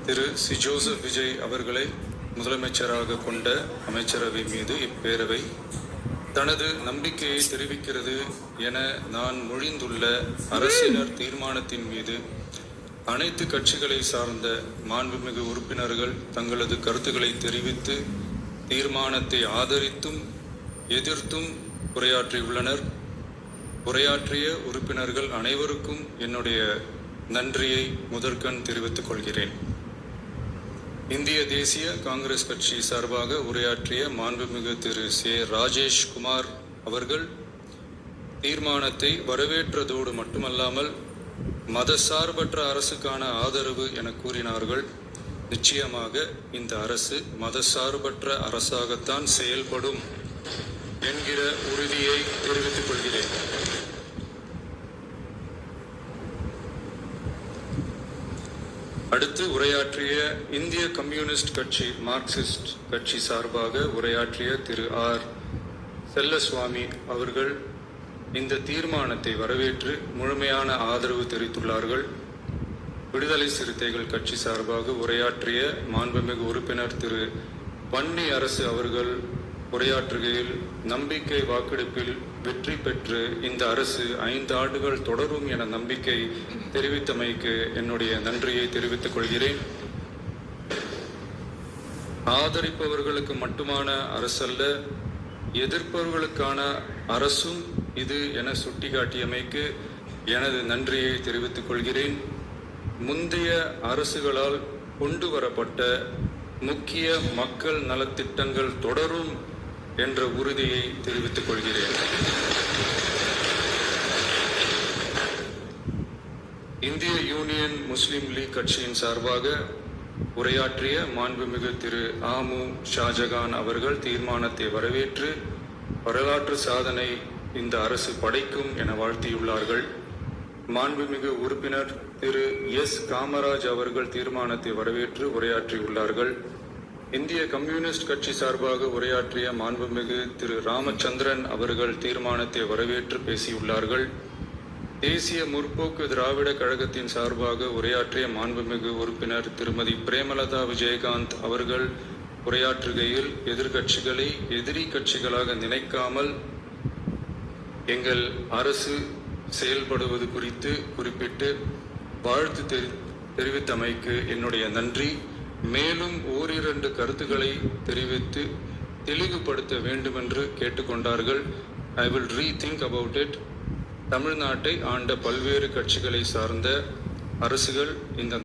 திரு C. Joseph Vijay அவர்களை முதலமைச்சராக கொண்ட அமைச்சரவை மீது இப்பேரவை தனது நம்பிக்கையை தெரிவிக்கிறது என நான் மொழிந்துள்ள அரசினர் தீர்மானத்தின் மீது அனைத்து கட்சிகளை சார்ந்த மாண்புமிகு உறுப்பினர்கள் தங்களது கருத்துக்களை தெரிவித்து தீர்மானத்தை ஆதரித்தும் எதிர்த்தும் உரையாற்றியுள்ளனர். உரையாற்றிய உறுப்பினர்கள் அனைவருக்கும் என்னுடைய நன்றியை முதற்கண் தெரிவித்துக் கொள்கிறேன். இந்திய தேசிய காங்கிரஸ் கட்சி சார்பாக உரையாற்றிய மாண்புமிகு திரு சே. ராஜேஷ் குமார் அவர்கள் தீர்மானத்தை வரவேற்றதோடு மட்டுமல்லாமல் மதசார்பற்ற அரசுக்கான ஆதரவு என கூறினார்கள். நிச்சயமாக இந்த அரசு மதசார்பற்ற அரசாகத்தான் செயல்படும் என்கிற உறுதியை தெரிவித்துக் கொள்கிறேன். அடுத்து உரையாற்றிய இந்திய கம்யூனிஸ்ட் கட்சி மார்க்சிஸ்ட் கட்சி சார்பாக உரையாற்றிய திரு ஆர். செல்லசுவாமி அவர்கள் இந்த தீர்மானத்தை வரவேற்று முழுமையான ஆதரவு தெரிவித்துள்ளார்கள். விடுதலை சிறுத்தைகள் கட்சி சார்பாக உரையாற்றிய மாண்புமிகு உறுப்பினர் திரு வன்னி அரசு அவர்கள் உரையாற்றுகையில் நம்பிக்கை வாக்கெடுப்பில் வெற்றி பெற்று இந்த அரசு 5 ஆண்டுகள் தொடரும் என நம்பிக்கை தெரிவித்தமைக்கு என்னுடைய நன்றியை தெரிவித்துக் கொள்கிறேன். ஆதரிப்பவர்களுக்கு மட்டுமான அரசல்ல, எதிர்ப்பவர்களுக்கான அரசும் இது என சுட்டிக்காட்டியமைக்கு எனது நன்றியை தெரிவித்துக் கொள்கிறேன். முந்தைய அரசுகளால் கொண்டு வரப்பட்ட முக்கிய மக்கள் நலத்திட்டங்கள் தொடரும் என்ற உறுதியை தெரிவித்துக் கொள்கிறேன். இந்திய யூனியன் முஸ்லிம் லீக் கட்சியின் சார்பாக உரையாற்றிய மாண்புமிகு திரு ஆமு ஷாஜகான் அவர்கள் தீர்மானத்தை வரவேற்று வரலாற்று சாதனை இந்த அரசு படைக்கும் என வாழ்த்தியுள்ளார்கள். மாண்புமிகு உறுப்பினர் திரு எஸ். காமராஜ் அவர்கள் தீர்மானத்தை வரவேற்று உரையாற்றியுள்ளார்கள். இந்திய கம்யூனிஸ்ட் கட்சி சார்பாக உரையாற்றிய மாண்புமிகு திரு ராமச்சந்திரன் அவர்கள் தீர்மானத்தை வரவேற்று பேசியுள்ளார்கள். தேசிய முற்போக்கு திராவிட கழகத்தின் சார்பாக உரையாற்றிய மாண்புமிகு உறுப்பினர் திருமதி பிரேமலதா விஜயகாந்த் அவர்கள் உரையாற்றுகையில் எதிர்கட்சிகளை எதிரி கட்சிகளாக நினைக்காமல் எங்கள் அரசு செயல்படுவது குறித்து குறிப்பிட்டு வாழ்த்து தெரிவித்தமைக்கு என்னுடைய நன்றி. மேலும் ஓரிரண்டு கருத்துக்களை தெரிவித்து தெளிவுபடுத்த வேண்டுமென்று கேட்டுக்கொண்டார்கள். I will rethink about it. தமிழ்நாட்டை ஆண்ட பல்வேறு கட்சிகளை சார்ந்த அரசுகள் இந்த